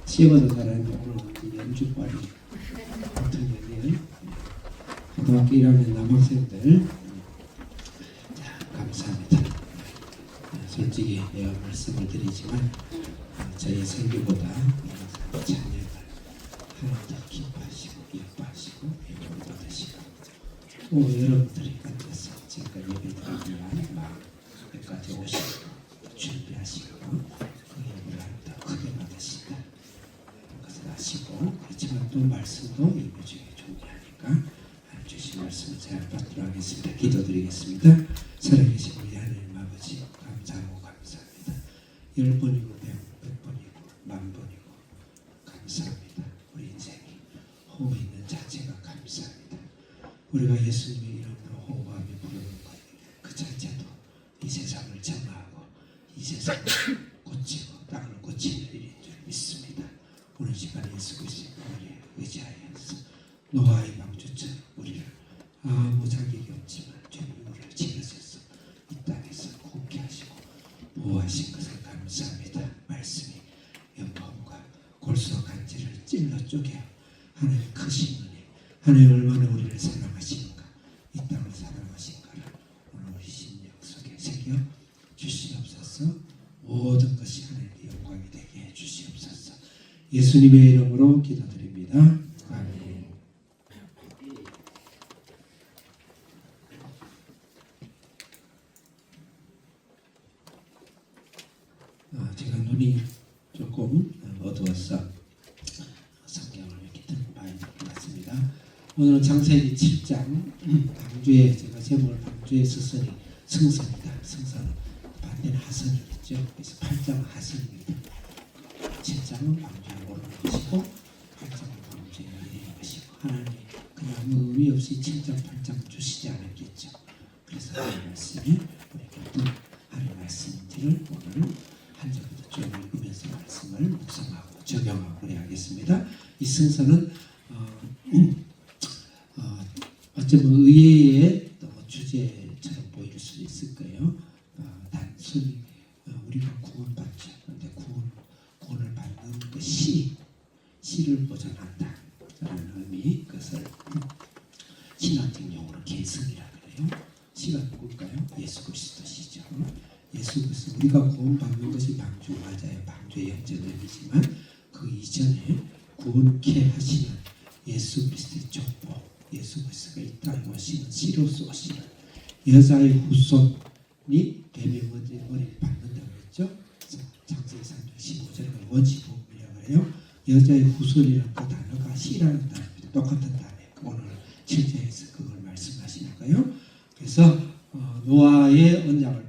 시험하는 사람이 오늘 연주빨이 같은 연예인 고등학교 1학년 남학생들 감사합니다. 솔직히 내가 말씀을 드리지만 저희 설교보다 자녀를 하나님 더 기뻐하시고 예뻐하시고 예쁨 받으시고 또 여러분들이 앉아서 지금까지 예배드리기 위한 마음까지 오시고 준비하시고 그 예배를 더 크게 받으신다 것을 아시고 그렇지만 또 말씀도 예배 중에 중요하니까 주신 말씀을 잘 받도록 하겠습니다. 기도드리겠습니다. 살아계신 우리 하나님 아버지 감사하고 감사합니다. 10번이고 100번이고 10,000번이고 감사합니다. 우리 인생이 호흡 있는 자체가 감사합니다. 우리가 예수님의 이름으로 호흡하며 부르는 것 그 자체도 이 세상을 정화하고 이 세상을 고치고 땅을 고치는 일인 줄 믿습니다. 오늘 시간 예수 그리스도의 보혈에 의지하여서 노아의 방주처럼 우리를 아무 자격이 없지만 주님 우리를 지으셔서 이 땅에서 굳게 하시고 보호하신 것을 감사합니다. 말씀이 영혼과 골수와 간지를 찔러 쪼개어 하나님 크신 은혜 하나님 얼마나 우리를 사랑하시는가 이 땅을 사랑하신가를 오늘 우리 심령 속에 새겨 주시옵소서. 모든 것이 하나님의 영광이 되게 해 주시옵소서. 예수님의 이름으로 기도드립니다. 아멘. 제가 눈이 조금 어두워서 성경을 이렇게 들고 봐야 될 것 같습니다. 오늘은 창세기 7장 방주에 제가 제목을 방주의 스승이 승선이다. 승선은 반대는 하선이겠죠. 그래서 8장은 하선입니다. 7장은 방주에 오르는 것이고 8장은 방주에 내리는 것이고 하나님이 그냥 의미 없이 7장 8장 주시지 않았겠죠. 그래서 하나님 말씀이 우리에게 또 하나님 말씀인지를 오늘 한 절부터 쭉 읽으면서 말씀을 묵상하고 적용하고 그래야겠습니다. 이 순서는 어쩌면 의외의 주제처럼 보일 수 있을 거예요. 단순히 우리가 구원받죠. 그런데 구원을 받는 그 씨를 보존한다 라는 의미, 그것을 신학적 용어로 계승이라 그래요. 씨가 누굴까요? 예수 그리스도 씨죠. 예수 그리스도 우리가 구원받는 것이 방주 맞아요. 방주의 영적 의미지만 그 이전에 구원케 하시는 예수 그리스도의 족보, 예수 그리스도가 이 땅에 오시는 씨로서 오시는 여자의 후손이 뱀의 머리를 받는다고 했죠. 창세기 3장 15절에 원시복음이라고 해요. 여자의 후손이라는 그 단어가 씨라는 단어입니다. 똑같은 단어예요. 오늘 7장에서 그걸 말씀하시는 거예요. 그래서 노아의 언약을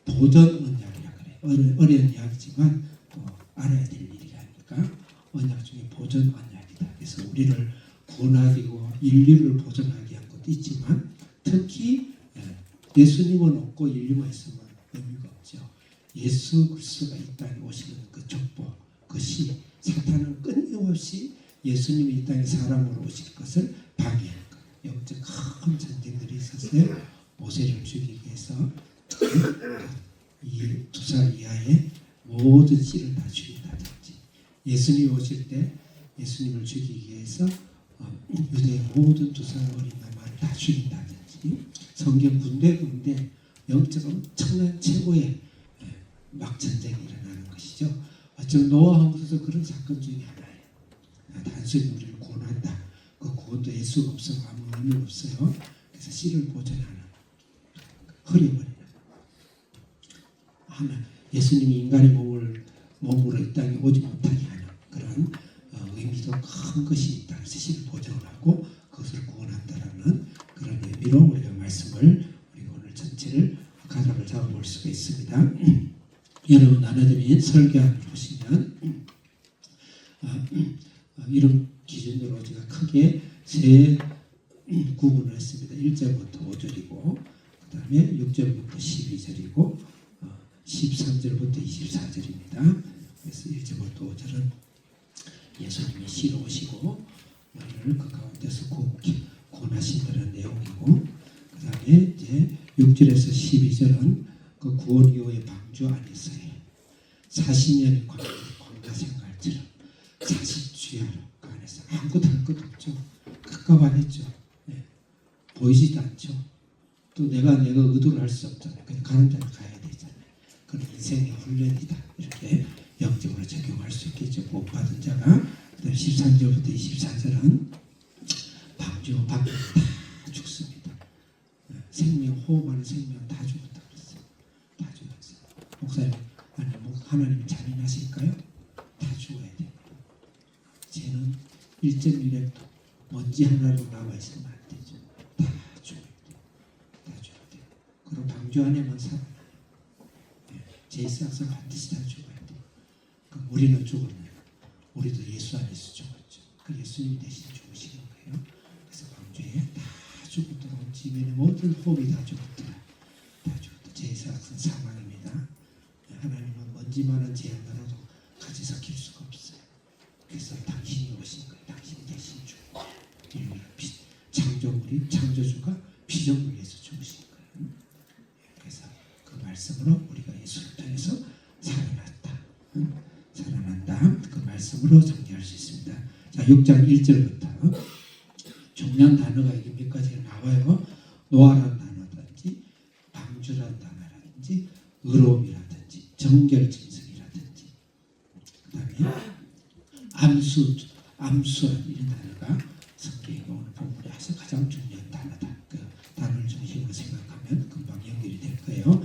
보존 언약이라 그래요. 어려운 이야기지만 또 알아야 될 일이라니까 언약 중에 보존 언약이다. 그래서 우리를 구원하기고 인류를 보존하기 위한 것도 있지만 특히 예수님은 없고 인류가 있으면 의미가 없죠. 예수 그리스도가 이 땅에 오시는 그 족보, 그것이 사탄은 끊임없이 예수님이 이 땅에 사람으로 오실 것을 방해하는 거예요. 영적 큰 전쟁들이 있었어요. 모세를 죽이기 위해서 이 2살 이하의 모든 씨를 다 죽인다든지 예수님이 오실 때 예수님을 죽이기 위해서 유대의 모든 2살 어린 남아를 다 죽인다든지 성경 군데 영적 엄청난 최고의 막 전쟁이 일어나는 것이죠. 어쩌면 노아 홍수도 그런 사건 중에 하나예요. 단순히 우리를 구원한다. 그 구원도 예수가 없어서 아무 의미 없어요. 그래서 씨를 보존하는 흐려버리는 하나 예수님이 인간의 몸으로 이 땅에 오지 못하게 하는 그런 의미도 큰 것이 있다. 그래서 씨를 보존하고 그것을 구원한다라는 그런 의미로 우리가 말씀을 우리가 오늘 전체를 가닥을 잡아볼 수가 있습니다. 여러분 나눠드린 설교를 보시면 이런 기준으로 제가 크게 세 구분을 했습니다. 1절부터 5절이고 그 다음에 6절부터 12절이고 13절부터 24절입니다. 그래서 1절부터 5절은 예수님이 씨로 오시고 우리를 그 가운데서 구원하신다는 내용이고 그 다음에 이제 6절에서 12절은 그 구원 이후의 방주 안에서의 40년의 광야 생활처럼 것 없죠. 깝깝하겠죠. 예. 보이지도 않죠. 또 내가 의도를 할 수 없잖아요. 그냥 가는 대로 가야 되잖아요. 그런 인생의 훈련이다. 이렇게 영적으로 적용할 수 있겠죠. 복받은 자가. 13절부터 24절은 방주 밖에 다 죽습니다. 생명, 호흡하는 생명 다 죽었다 그랬어요. 다 죽었어요. 목사님, 아니 하나님 잔인하실까요? 다 죽어야 됩니다. 쟤는 1.1획도 먼지 하나로 남아있으면 안 되죠. 다 죽어야 돼요. 다 죽어야 돼요. 그리고 방주 안에만 살아나요. 제사상 반드시 다 죽어야 돼요. 그럼 우리는 죽었나요? 우리도 예수 안에서 죽었죠. 그 예수님이 대신 죽으신 거예요. 그래서 방주에 다 죽었더라. 지면의 모든 호흡이 다 죽었더라. 다 죽었다. 제사상 사망입니다. 하나님은 먼지만한 죄 하나라도 같이 섞일 수가 없어요. 그래서 당신이 오신 거예요. 당신이 대신 죽고 인류를 창조물이 창조주가 피조물을 위해서 죽으신 거예요. 그래서 그 말씀으로 우리가 예수를 통해서 살아났다. 살아난다. 그 말씀으로 정리할 수 있습니다. 자, 6장 1절부터 중요한 단어가 이게 몇 가지가 나와요. 노아라는 단어라든지 방주라는 단어라든지 의로움이라든지 정결짐승이라든지 그 다음에 암수라는 이런 단어가 성경에 오늘 본문에 와서 가장 중요한 단어다. 그 단어를 중심으로 생각하면 금방 연결이 될 거예요.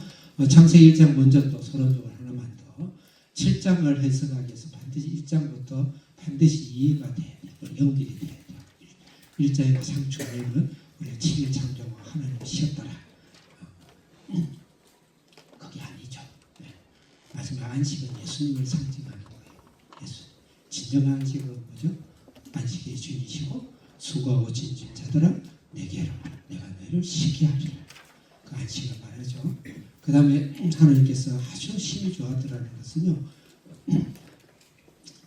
창세기 1장 먼저 또 서론적으로 하나만 더 7장을 해석하기 위해서 반드시 1장부터 반드시 이해가 돼야 돼요. 연결이 돼야 돼요. 1장의 그 상충에는 우리가 7일 창조와 하나님을 쉬었더라. 그게 아니죠. 네. 마지막 안식은 예수님을 상징하는 거예요. 예수. 진정한 안식은 뭐죠? 안식의 주인이시고 수고하고 진진 자들아 내게로 와라. 내가 너희를 쉬게 하리라. 그 안식을 말하죠. 그 다음에 하나님께서 아주 심히 좋아하더라는 것은요.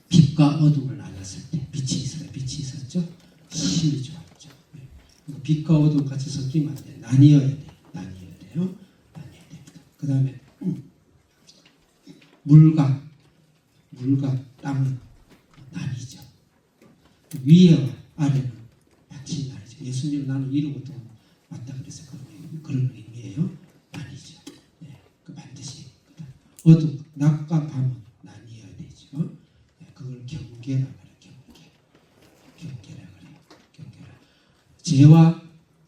빛과 어둠을 나눴을 때 빛이 있었죠. 심히 좋았죠. 빛과 어둠 같이 섞이면 안 돼요. 나뉘어야 돼요. 나뉘어야 됩니다. 그 다음에 물과 땅은 나뉘죠. 위에와 아래는 같이 나뉘죠. 예수님은 나는 위로부터 왔다 그래서 그런 의미예요. 나뉘죠. 네, 그 반드시 어둠, 낮과 밤은 나뉘어야 되죠. 네, 그걸 경계라 그래요. 경계라 그래요. 경계라. 죄와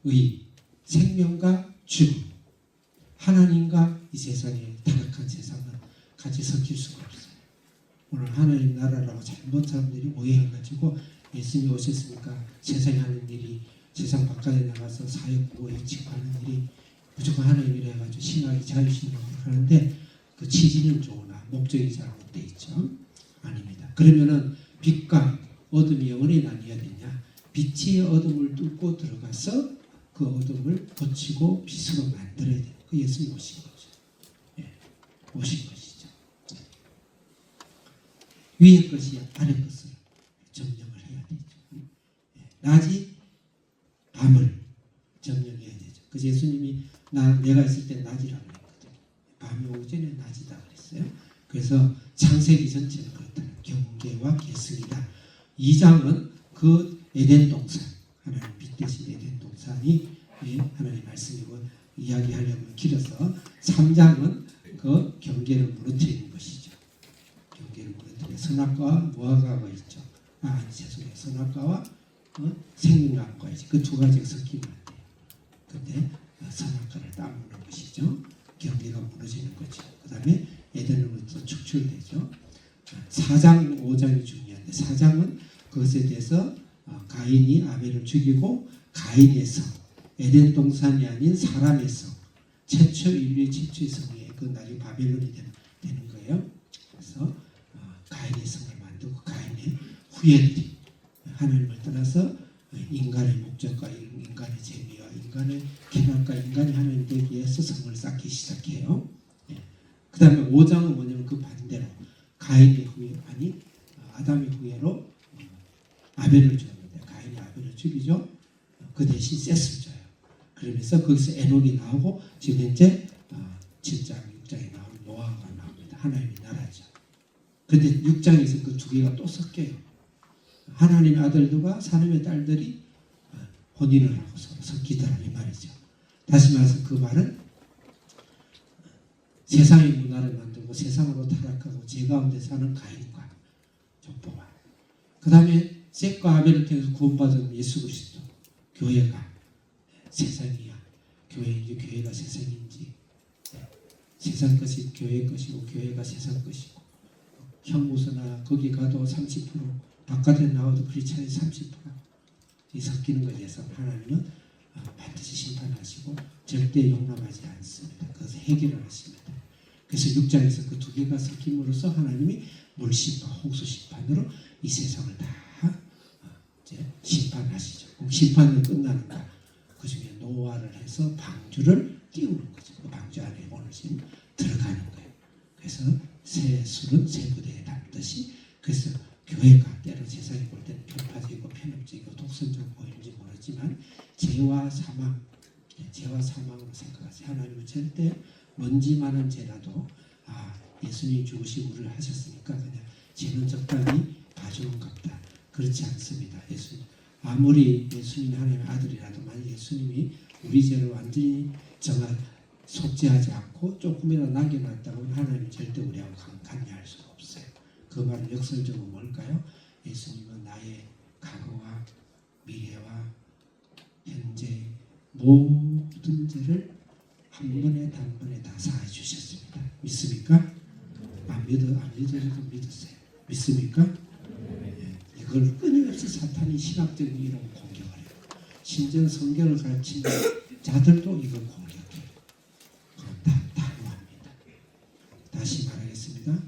의, 생명과 죽음, 하나님과 이 세상의 타락한 세상은 같이 섞일 수가 없어요. 오늘 하나님 나라라고 잘못 사람들이 오해해가지고 예수님이 오셨으니까 세상에 하는 일이 세상 바깥에 나가서 사역 구호에 직하는 일이 무조건 하나님이라 해가지고 신학이 자유신학을 하는데 그 취지는 좋으나 목적이 잘못되어 있죠. 아닙니다. 그러면은 빛과 어둠이 영원히 나뉘어야 되냐? 빛이 어둠을 뚫고 들어가서 그 어둠을 고치고 빛으로 만들어야 돼요. 그 예수님 오신 거죠. 예, 오신 것이죠. 위의 것이 아래 것을 점령을 해야 되죠. 예, 낮이 밤을 점령해야 되죠. 그래서 예수님이 내가 있을 때 낮이라고 그랬거든요. 밤이 오기 전에 낮이다 그랬어요. 그래서 창세기 전체는 그렇다는 경계와 계승이다. 2장은 그 에덴 동산, 하나님 빛 대신 에덴 동산이 하나님 말씀이고 이야기하려면 길어서 3장은 그 경계를 무너뜨리는 것이죠. 경계를 무너뜨리는 선악과와 무화과가 있죠. 죄송해요. 선악과와 생명나무가 있죠. 그 두 가지가 섞이면 안 돼요. 근데 선악과를 따먹는 것이죠. 경계가 무너지는 거죠. 그 다음에 에덴으로부터 축출되죠. 4장, 5장이 중요한데 4장은 그것에 대해서 가인이 아벨을 죽이고 가인에서 에덴 동산이 아닌 사람에서 인류의 최초의 성이 그 나중에 바벨론이 되는 거예요. 그래서 가인의 성을 만들고 가인의 후예들이 하나님을 떠나서 인간의 목적과 인간의 재미와 인간의 쾌락과 인간이 하나님 되기 위해서 성을 쌓기 시작해요. 그 다음에 5장은 뭐냐면 그 반대로 가인의 후예 아니 아담의 후예로 아벨을 줬는데 가인이 아벨을 죽이죠. 그 대신 셋을 줘요. 그러면서 거기서 에녹이 나오고 지금 현재 7장, 6장에 나오는 노아가 나옵니다. 하나님의 나라죠. 그런데 6장에서 그 두 개가 또 섞여요. 하나님의 아들들과 하나님의 딸들이 혼인을 하고 서로 섞이더라 이 말이죠. 다시 말해서 그 말은 세상의 문화를 만들고 세상으로 타락하고 죄 가운데 사는 가인과 족보와 그 다음에 셋과 아벨을 통해서 구원받은 예수 그리스도 교회가 세상이야. 교회가 세상인지 세상 것이 교회 것이고 교회가 세상 것이고 형무소나 거기 가도 30% 바깥에 나와도 크리스찬이 30%이 섞이는 것에 대해서 하나님은 반드시 심판하시고 절대 용납하지 않습니다. 그것을 해결을 하십니다. 그래서 6장에서 그 두 개가 섞임으로써 하나님이 물심판, 홍수심판으로 이 세상을 다 이제 심판하시죠. 그럼 심판이 끝나는가? 그 중에 노아를 해서 방주를 띄우는 거죠. 그 방주 안에 오늘 지금 들어가는 거예요. 그래서 새 술은 새 부대에 담듯이 그래서 교회가 때로 세상이 볼 때는 편파적이고 편협적이고 독선적으로 보이는지 모르지만 죄와 사망으로 생각하세요. 하나님은 절대 먼지 많은 죄라도 예수님이 죽으시고 우리를 하셨으니까 그냥 죄는 적당히 봐주는 겁니다. 그렇지 않습니다. 아무리 예수님이 하나님의 아들이라도 만약 예수님이 우리 죄를 완전히 속죄하지 않고 조금이라도 남겨놨다면 하나님이 절대 우리하고 관계할 수가 없어요. 그 말은 역설적으로 뭘까요? 예수님은 나의 과거와 미래와 현재 모든 죄를 한 번에 단번에 다 사해 주셨습니다. 믿습니까? 안 믿어도 믿으세요. 믿습니까? 이걸 끊임없이 사탄이 신학적인 이런 공격을 해요. 심지어 성경을 가르치는 자들도 이걸 공격해요. 그럼 다 단호합니다. 다시 말하겠습니다.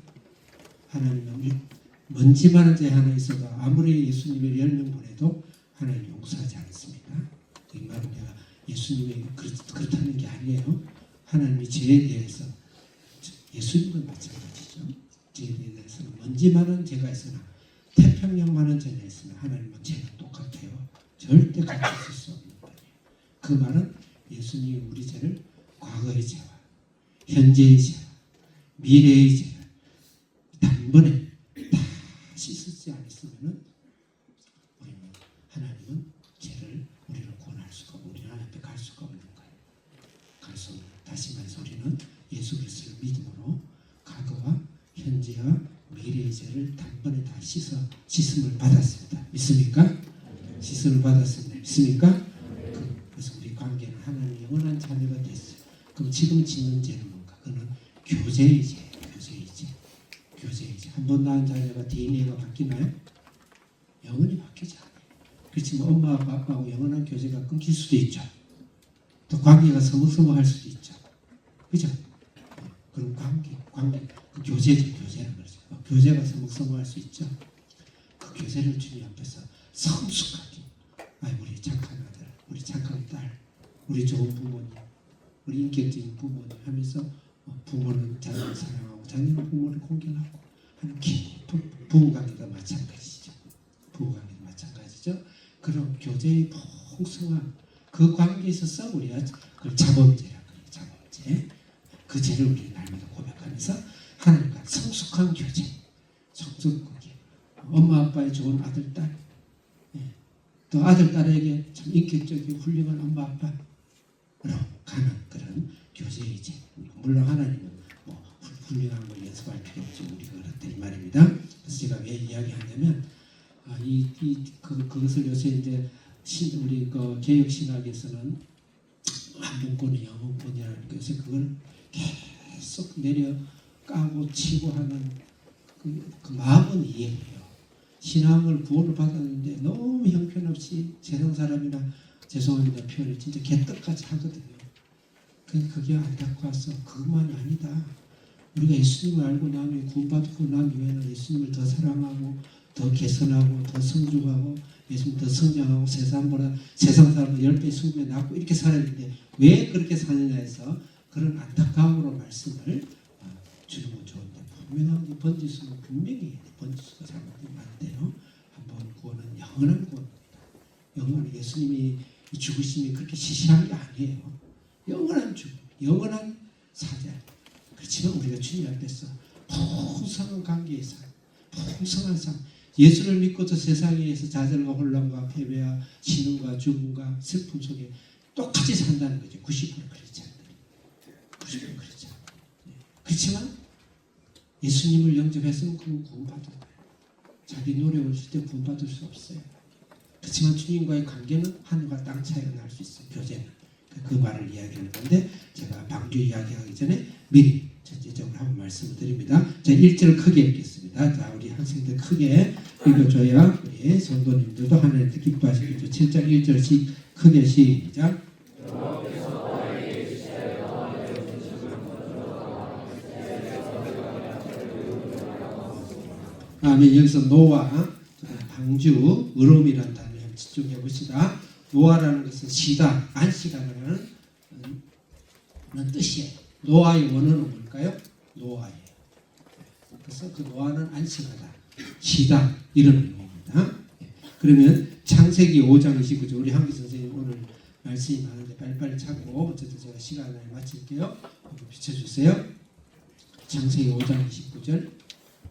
하나님은 먼지 많은 죄 하나 있어도 아무리 예수님을 10명 보내도 하나님 용서하지 않습니다. 이 말은 내가 예수님이 그렇다는 게 아니에요. 하나님이 죄에 대해서 예수님은 마찬가지죠. 죄에 대해서는 먼지 많은 죄가 있으나 태평양만한 죄가 있으나 하나님은 죄는 똑같아요. 절대 같이 있을 수 없는 거예요. 그 말은 예수님이 우리 죄를 과거의 죄와 현재의 죄와 미래의 죄를 단번에 다 씻지 않았으면 하나님은 죄를 우리를 구원할 수가 없고 우리는 하나님 앞에 갈 수가 없는 거예요. 그래서 다시 말해서 우리는 예수 그리스도를 믿음으로 과거와 현재와 미래의 죄를 단번에 다 씻음을 받았습니다. 믿습니까? 씻음을 받았습니다. 믿습니까? 그래서 우리 관계는 하나님의 영원한 자녀가 됐어요. 그럼 지금 짓는 죄는 뭔가? 그는 교제의 죄. 한 번 낳은 자녀가 DNA가 바뀌나요? 영원히 바뀌지 않아요. 그렇지만 엄마하고 아빠하고 영원한 교제가 끊길 수도 있죠. 또 관계가 서먹서먹할 수도 있죠. 그죠? 그럼 관계, 그 교제라는 거죠. 교제가 서먹서먹할 수 있죠. 그 교제를 주님 앞에서 성숙하게, 우리 착한 아들, 우리 착한 딸, 우리 좋은 부모님, 우리 인격적인 부모님 하면서 부모는 자녀를 사랑하고 자녀는 부모를 공경하고 하는 깊은 부부관계도 마찬가지죠. 그런 교제의 풍성한 그 관계에 있어서 우리가 그걸 자범죄라고 해요. 자범죄. 그 죄를 우리 날마다 고백하면서 하나님과 성숙한 교제, 성숙하게 엄마 아빠의 좋은 아들 딸, 또 아들 딸에게 참 인격적이고 훌륭한 엄마 아빠로 가는 그런 교제의 죄. 물론 하나님은 훌륭한 걸 연습할 필요 없죠. 우리가 그렇다 이 말입니다. 그래서 제가 왜 이야기하냐면 그것을 요새 이제 우리 개혁 신학에서는 한분권의 영혼권이라는 것에 그걸 계속 내려 까고 치고 하는 그 마음은 이해해요. 신앙을 구원을 받았는데 너무 형편없이 세상 사람이나 죄송합니다 표현을 진짜 개떡같이 하거든요. 그게 안타까워서 그것만이 아니다. 우리가 예수님을 알고 나면 구원받고 난 이후에는 예수님을 더 사랑하고 더 개선하고 더 성숙하고 예수님 더 성장하고 세상 사람보다 10배 20배 낫고 이렇게 살아야 되는데 왜 그렇게 사느냐 해서 그런 안타까움으로 말씀을 주는 좋은데 분명한 번지수는 분명히 번지수가 잘못된 말대로 한번 구원은 영원한 구원입니다. 영원한 예수님이 죽으심이 그렇게 시시한 게 아니에요. 영원한 죽음, 영원한 사자. 그렇지만 우리가 주님 앞에서 풍성한 관계에서 풍성한 삶, 예수를 믿고도 세상에서 좌절과 혼란과 패배와 신음과 죽음과 슬픔 속에 똑같이 산다는 거죠. 90% 크리스찬들이. 90% 크리스찬. 그렇지만 예수님을 영접했으면 그건 구원받을 거예요. 자기 노력을 쓸 때 구원받을 수 없어요. 그렇지만 주님과의 관계는 하늘과 땅 차이가 날 수 있어요. 교제는. 그 말을 이야기하는 건데 제가 방주 이야기하기 전에 미리 전체적으로 한번 말씀을 드립니다. 자, 1절 크게 읽겠습니다. 자, 우리 학생들 크게 읽어줘야 우리 성도님들도 하나님께 기뻐하시겠죠. 7장 1절씩 크게 시작. 아멘. 여기서 노아, 방주, 의로움이라는 단어에 한번 집중해 봅시다. 노아라는 것은 쉬다, 안식하라는 뜻이에요. 노아의 원어는 뭘까요? 노아예요. 그래서 그 노아는 안식하다, 쉬다 이런 의미입니다. 그러면 창세기 5장 29절 우리 한기 선생님 오늘 말씀이 많은데 빨리빨리 찾고 어쨌든 제가 시간을 마칠게요. 한번 비춰주세요. 창세기 5장 29절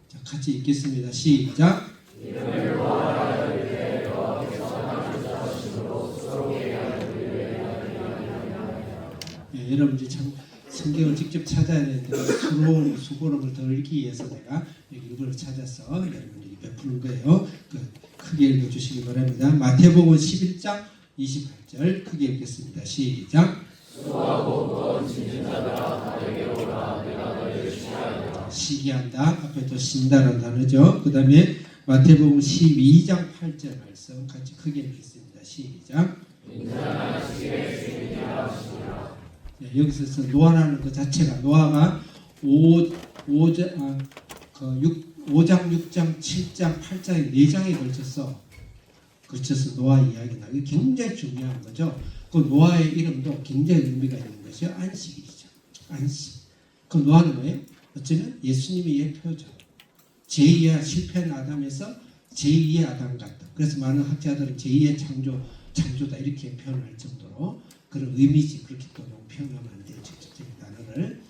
자, 같이 읽겠습니다. 시작. 여러분들이 참 성경을 직접 찾아야 되는데 수고로움을 더 읽기 위해서 내가 여기 이걸 찾아서 여러분들이 베푸는 거예요. 크게 읽어주시기 바랍니다. 마태복음 11장 28절 크게 읽겠습니다. 시작. 시기한다 앞에 또 쉰다라는 단어죠. 그 다음에 마태복음 12장 8절 말씀 같이 크게 읽겠습니다. 시작. 네, 여기서 노아라는 것 자체가 노아가 5장, 6장, 7장, 8장의 4장에 걸쳐서 노아 이야기 나기 굉장히 중요한 거죠. 그 노아의 이름도 굉장히 의미가 있는 것이 안식일이죠. 안식. 그 노아는 뭐예요? 어쩌면 예수님의 예표죠. 제2의 실패한 아담에서 제2의 아담 같다. 그래서 많은 학자들은 제2의 창조다 이렇게 표현할 정도로 그런 의미지. 그렇게 또 너무 표현하면 안 돼요. 직접적인 단어를.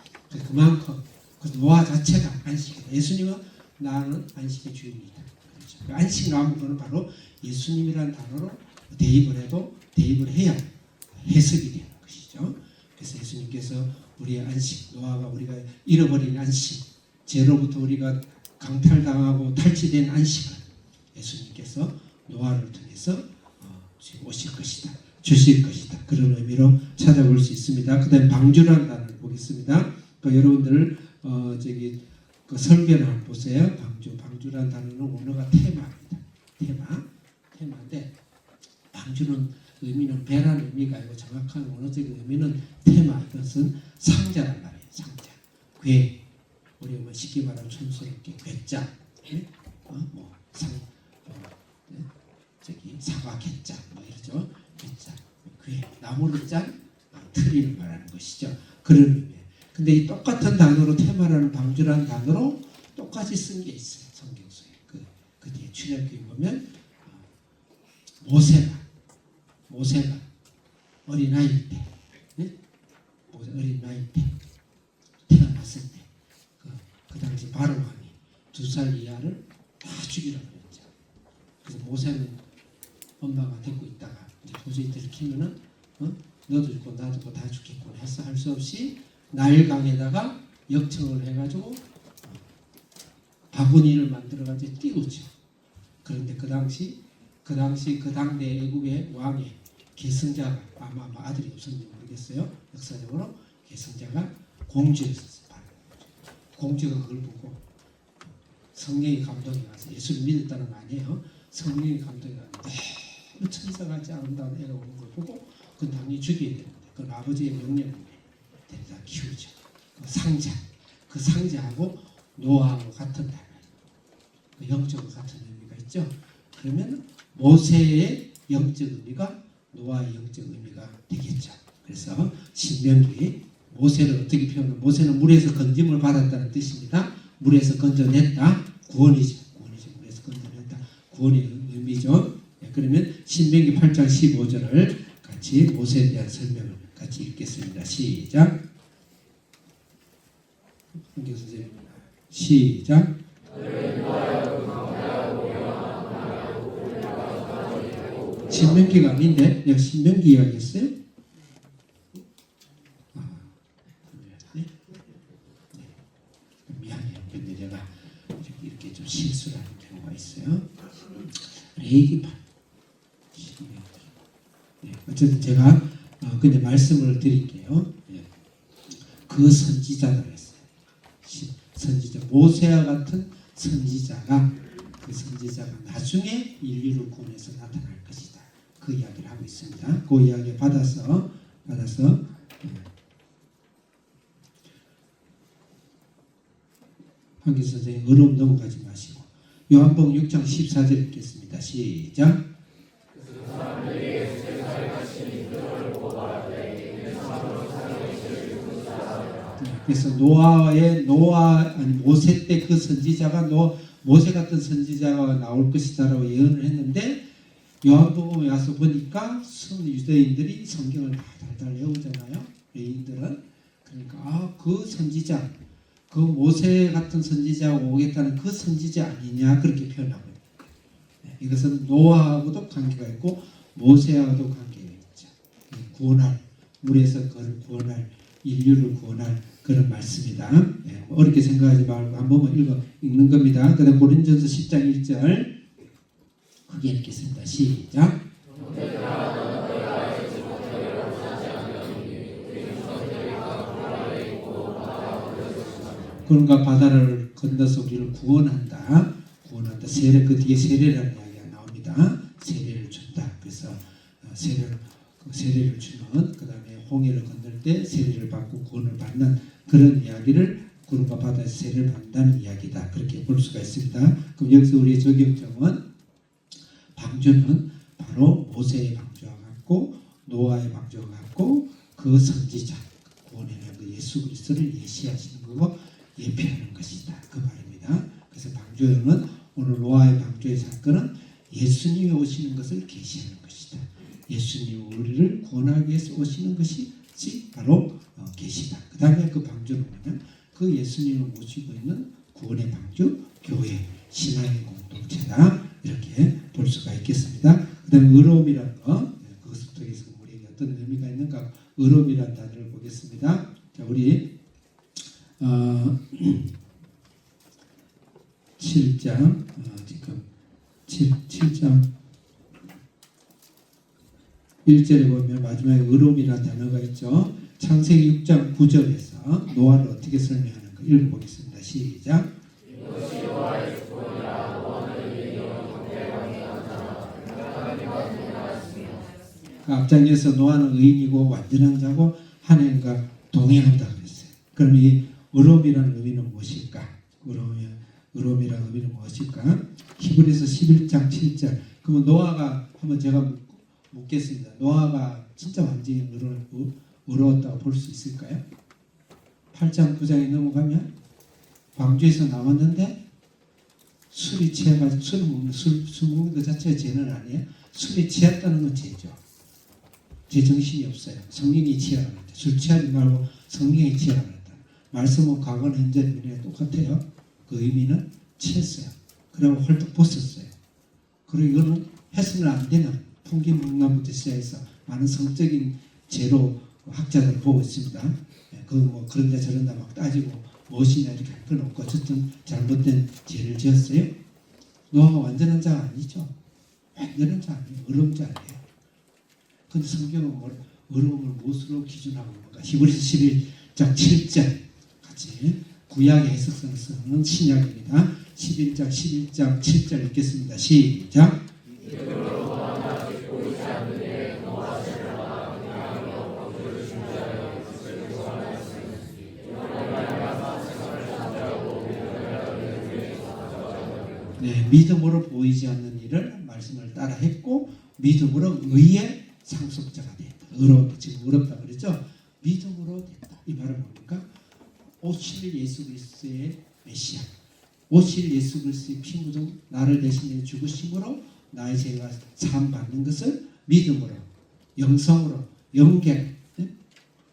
그만큼 그 노아 자체가 안식이다. 예수님은 나는 안식의 주인이다. 그렇죠. 그 안식이라는 것은 바로 예수님이라는 단어로 대입을 해야 해석이 되는 것이죠. 그래서 예수님께서 우리의 안식, 노아가 우리가 잃어버린 안식, 죄로부터 우리가 강탈당하고 탈취된 안식을 예수님께서 노아를 통해서 오실 것이다. 주실 것이다. 그런 의미로 찾아볼 수 있습니다. 그 다음에 방주라는 단어를 보겠습니다. 여러분들 그 설교를 한번 보세요. 방주라는 단어는 원어가 테마입니다. 테마인데 방주는 의미는 배라는 의미가 아니고 정확한 원어적인 의미는 테마. 이것은 상자란 말이에요. 상자. 궤. 우리 뭐 쉽게 말하면 촌스럽게 궤자. 사과 궤자. 뭐 이러죠. 궤자. 궤. 나무를 짠 트리를 말하는 것이죠. 그런 의미예요. 근데 이 똑같은 단어로 테마라는 방주라는 단어로 똑같이 쓴 게 있어요. 성경서에. 그 뒤에 출애굽기 보면 모세가 어린아이 때, 어린아이 때 태어났을 때 그 당시 바로 왕이 2살 이하를 다 죽이라고 그랬죠. 그래서 모세는 엄마가 데리고 있다가 이제 도저히 들키면은 너도 죽고 나도 죽고 다 죽겠구나 해서 할 수 없이 나일강에다가 역청을 해가지고 바구니를 만들어가지고 띄우죠. 그런데 그 당시 그 당대 애국의 왕의 계승자가 아마 아들이 없었는지 모르겠어요. 역사적으로 계승자가 공주였었어요. 공주가 그걸 보고 성령이 감동이 와서 예수를 믿었다는 거 아니에요. 성령이 감동이 와서 너무 천사같이 아름다운 애가 오는 걸 보고 그건 당연히 죽여야 되는데 그건 아버지의 명령인데 데려다 키우죠. 그 상자하고 노아하고 같은 단어예요. 그 영적으로 같은 의미가 있죠. 그러면 모세의 영적 의미가 노아의 영적 의미가 되겠죠. 그래서 신명기 모세를 어떻게 표현하면 모세는 물에서 건짐을 받았다는 뜻입니다. 물에서 건져냈다. 구원이죠. 물에서 건져냈다. 구원의 의미죠. 그러면 신명기 8장 15절을 같이 모세에 대한 설명을 같이 읽겠습니다. 시작. 선생님 시작. 신명기가 아닌데 내가 신명기 이야기했어요? 네? 미안해요. 근데 내가 이렇게 좀 실수를 하는 경우가 있어요. 레이기판 신명기. 네, 어쨌든 제가 근데 말씀을 드릴게요. 네. 그 선지자들 했어요. 선지자 모세와 같은 선지자가 그 선지자가 나중에 인류를 구원해서 나타날 것이다. 그 이야기를 하고 있습니다. 그 이야기 받아서 한기 선생님 어려움 넘어가지 마시고 요한복음 6장 14절 읽겠습니다. 시작. 그래서 모세 때 그 선지자가 모세 같은 선지자가 나올 것이다라고 예언을 했는데 요한복음에 와서 보니까 유대인들이 성경을 다 달달 외우잖아요. 유대인들은. 그러니까 그 선지자, 그 모세 같은 선지자가 오겠다는 그 선지자 아니냐 그렇게 표현하고 있습니다. 이것은 노아하고도 관계가 있고 모세하고도 관계가 있죠. 구원할, 물에서 그를 구원할, 인류를 구원할 그런 말씀이다. 네, 어렵게 생각하지 말고 한 번만 읽는 겁니다. 그 다음 고린도전서 10장 1절 크게 읽겠습니다. 시작. 그런가 바다를 건너서 우리를 구원한다. 세례, 그 뒤에 세례라는 이야기가 나옵니다. 세례를 준다. 그래서 세례를 주면 그 다음에 홍해를 건널 때 세례를 받고 구원을 받는 그런 이야기를 구름과 바다에서 세례를 받는다는 이야기다. 그렇게 볼 수가 있습니다. 그럼 여기서 우리의 적용점은 방주는 바로 모세의 방주와 같고 노아의 방주와 같고 그 선지자 구원해낸 그 예수 그리스도를 예시하시는 거고 예표하는 것이다. 그 말입니다. 그래서 방주는 오늘 노아의 방주의 사건은 예수님이 오시는 것을 계시하는 것이다. 예수님이 우리를 구원하기 위해서 오시는 것이 바로 계시다. 그 다음에 그 방주는 뭐냐면 그 예수님을 모시고 있는 구원의 방주, 교회, 신앙의 공동체다. 이렇게 볼 수가 있겠습니다. 그 다음에 의로움이라는 거, 그것을 통해서 우리에게 어떤 의미가 있는가, 의로움이라는 단어를 보겠습니다. 자, 우리 7장 지금 7장 1절에 보면 마지막에 의로움이라는 단어가 있죠. 창세기 6장 9절에서 노아를 어떻게 설명하는가 읽어보겠습니다. 시작. 앞장에서 노아는 의인이고 완전한 자고 하나님과 동행한다 그랬어요. 그럼 이 의로움이라는 의미는 무엇일까? 의로움이라는 의미는 무엇일까? 히브리서 11장 7절. 그러면 노아가 한번 제가 묻겠습니다. 노아가 진짜 완전히 의로웠다고 볼 수 있을까요? 8장 9장에 넘어가면 방주에서 나왔는데 술이 취해가지고 술 먹는 것 자체가 죄는 아니에요. 술이 취했다는 건 죄죠. 제 정신이 없어요. 성령이 취하라고 했다. 술 취하지 말고 성령이 취하라고 했다. 말씀은 과거, 현재, 미래 똑같아요. 그 의미는 취했어요. 그리고 헐떡 벗었어요. 그리고 이거는 해서는 안 되는 풍기문란부터 시작해서 많은 성적인 죄로 학자들을 보고 있습니다. 그런다 저런다 막 따지고 무엇이냐 이렇게 할 건 없고 어쨌든 잘못된 죄를 지었어요. 노아가 완전한 자가 아니죠. 완전한 자 아니에요. 의로운 자 아니에요. 근데 성경은 의로움을 무엇으로 기준하고 있는가? 히브리서 11장 7절 같이 구약의 해석서를 쓰는 신약입니다. 11장 7절 읽겠습니다. 시작. 네, 믿음으로 보이지 않는 일을 말씀을 따라 했고 믿음으로 의의 상속자가 됐다. 지금 어렵다 그랬죠? 믿음으로 됐다. 이 말은 뭡니까? 오실 예수 그리스도의 메시아, 오실 예수 그리스도의 피 묻은 나를 대신해 죽으심으로 나의 죄가 사함 받는 것을 믿음으로, 영성으로 연결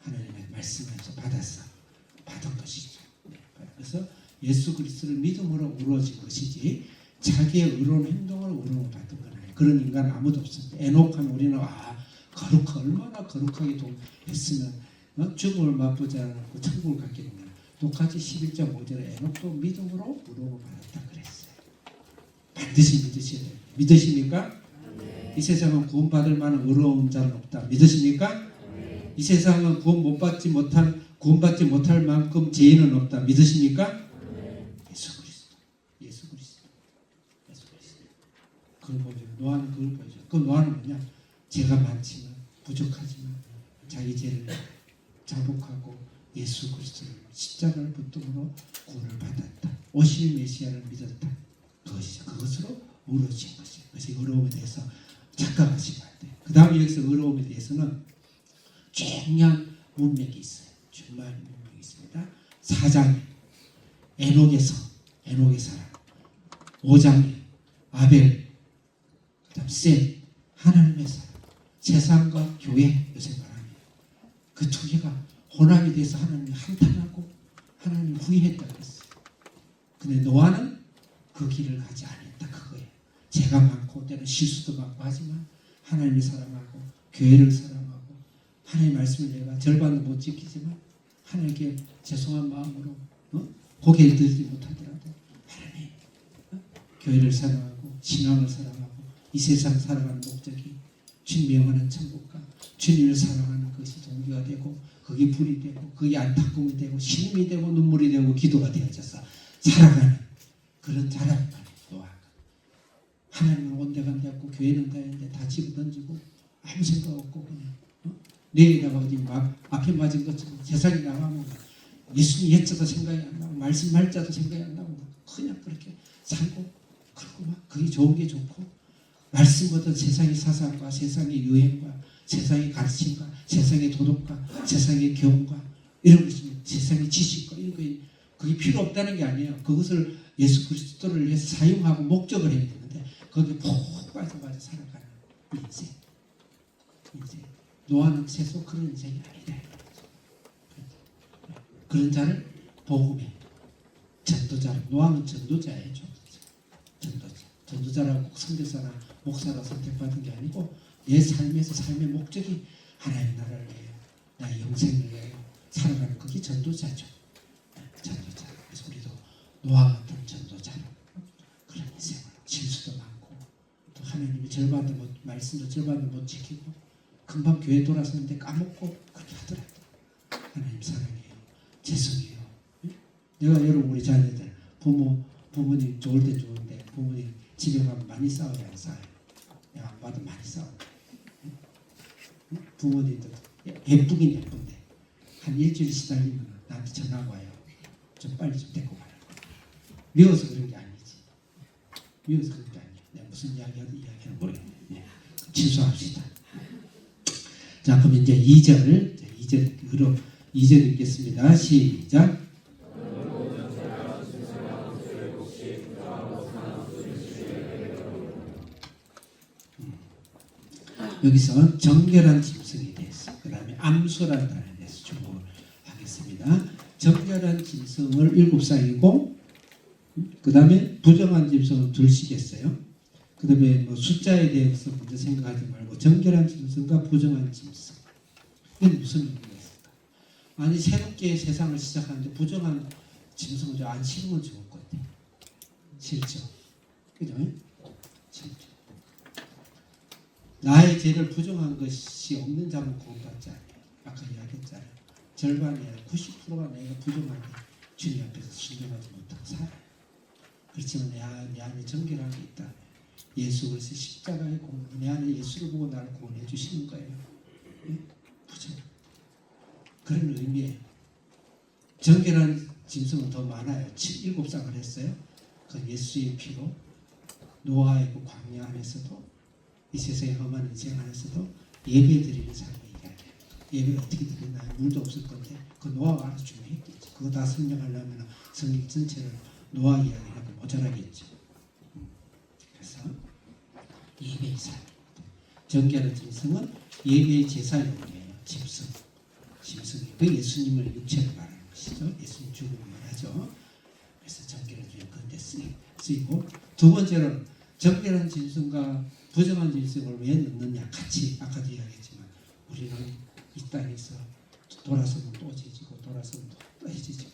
하나님의 말씀에서 받은 것이죠. 그래서 예수 그리스도를 믿음으로 이루어진 것이지 자기의 의로운 행동으로 의로움을 받은 건 아니에요. 그런 인간은 아무도 없습니다. 에녹하면 우리는 얼마나 거룩하게 했으면 죽음을 맛보지 않고 천국을 갔겠느냐. 똑같이 11장 5절에 에녹도 믿음으로 무릎을 받았다 그랬어요. 반드시 믿으셔야 돼요. 믿으십니까? 이 세상은 구원받을 만한 의로운 자는 없다. 믿으십니까? 이 세상은 구원받지 못할 만큼 죄인은 없다. 믿으십니까? 예수 그리스도. 그걸 보죠. 노아는 그걸 보죠. 그 노아는 뭐냐? 죄가 많지만 부족하지만 자기 죄를 자복하고 예수 그리스도를 십자가를 붙들므로 구원을 받았다. 오실 메시아를 믿었다. 그것으로 의로워진 것이에요. 그래서 의로움에 대해서 착각하시면 안 돼요. 그 다음에 여기서 의로움에 대해서는 중요한 문맥이 있어요. 중요한 문맥이 있습니다. 4장에 에녹의 사람, 5장에 아벨, 그 다음 셋, 하나님의 사람, 세상과 교회 요새 말합니다. 그 두 개가 혼합이 돼서 하나님이 한탄하고 하나님을 후회했다 그랬어요. 근데 노아는 그 길을 가지 않았다 그거예요. 죄가 많고 때는 실수도 많고 하지만 하나님을 사랑하고 교회를 사랑하고 하나님의 말씀을 내가 절반은 못 지키지만 하나님께 죄송한 마음으로 고개를 들지 못하더라도 하나님 교회를 사랑하고 신앙을 사랑하고 이 세상 살아가는 목적이 주님 영원한 천국과 주님을 사랑하는 것이 동기가 되고 그게 불이 되고 그게 안타까움이 되고 신음이 되고 눈물이 되고 기도가 되어져서 살아가는 그런 자라는 노아가 하나님은 온데간데 없고 교회는 다니는데 다 집어던지고 아무 생각 없고 그냥 뇌에다가 어디 앞에 맞은 것처럼 세상에 나가면 예수님 예자도 생각이 안 나고 말씀 말자도 생각이 안 나고 그냥 그렇게 살고 그러고 막 그게 좋은 게 좋고 말씀보다 세상의 사상과 세상의 유행과 세상의 가르침과 세상의 도덕과 세상의 교훈과 이런 것이 세상의 지식과 이런 게 그게 필요 없다는 게 아니에요. 그것을 예수 그리스도를 위해서 사용하고 목적을 해야 되는데 거기에 푹 빠져가지고 살아가는 인생. 노아는 세속 그런 인생이 아니다. 그런 자를 복음의 전도자. 노아는 전도자예요. 전도자라고 꼭 선교사나 목사라 선택받은 게 아니고 내 삶에서 삶의 목적이 하나님 나라를 위해 나의 영생을 위해 살아가는 그게 전도자죠. 전도자. 그래서 우리도 노아 같은 전도자로 그런 인생을 실수도 많고 또 하나님의 말씀도 절반도 못 지키고 금방 교회 돌아서는데 까먹고 그렇게 하더라도 하나님 사랑해요. 죄송해요. 내가 여러분 우리 자녀들 부모님 좋을 때 좋은데 부모님 집에 가면 많이 싸워요. 안 싸워요? 내가 안 봐도 많이 싸워요. 부모님도 예쁘긴 예쁜데 한 일주일 시달리면 나한테 전화가 와요. 좀 빨리 좀 데리고 가라고. 미워서 그런 게 아니지. 미워서 그런 게 아니야. 내가 무슨 이야기는 모르겠네. 취소합시다. 자, 그럼 이제 2절 읽겠습니다. 시작. 여기서 정결한 짐승에 대해서, 그 다음에 암소라는 단어에 대해서 주목을 하겠습니다. 정결한 짐승을 7쌍이고, 그 다음에 부정한 짐승은 둘씩했어요. 그 다음에 뭐 숫자에 대해서 먼저 생각하지 말고 정결한 짐승과 부정한 짐승. 이게 무슨 의미가 있을까? 아니 새롭게 세상을 시작하는데 부정한 짐승은 안 싫으면 좋을 것 같아. 싫죠. 그죠? 싫죠. 나의 죄를 부정한 것이 없는 자는 구원받지 않아요. 아까 이야기했잖아요. 절반이 아니라 90%가 내가 부정한데 주님 앞에서 순종하지 못하고 살아요. 그렇지만 내 안에 정결한 게 있다. 예수 그리스도 십자가의 공로, 내 안에 예수를 보고 나를 구원해 주시는 거예요. 예? 부정. 그런 의미예요. 정결한 짐승은 더 많아요. 7쌍을 했어요. 그 예수의 피로 노아의 그 광야 안에서도 이 세상의 험한 인생 안에서도 예배 드리는 삶을 얘기하죠. 예배를 어떻게 드리나요? 물도 없을 건데 그 노아가 알아서 준비했겠지. 그거 다 설명하려면 성경 전체를 노아 이야기라도 모자라겠죠. 그래서 예배의 삶. 정결한 짐승은 예배의 제사용이에요. 짐승이. 그 예수님을 육체로 말하는 것이죠. 예수님 죽음을 말하죠. 그래서 정결한 중에 그런데 쓰이고 두 번째로는 정결한 짐승과 부정한 짐승을 왜 넣느냐? 같이 아까도 이야기했지만 우리는 이 땅에서 돌아서면 또 지지고 돌아서면 또 지지고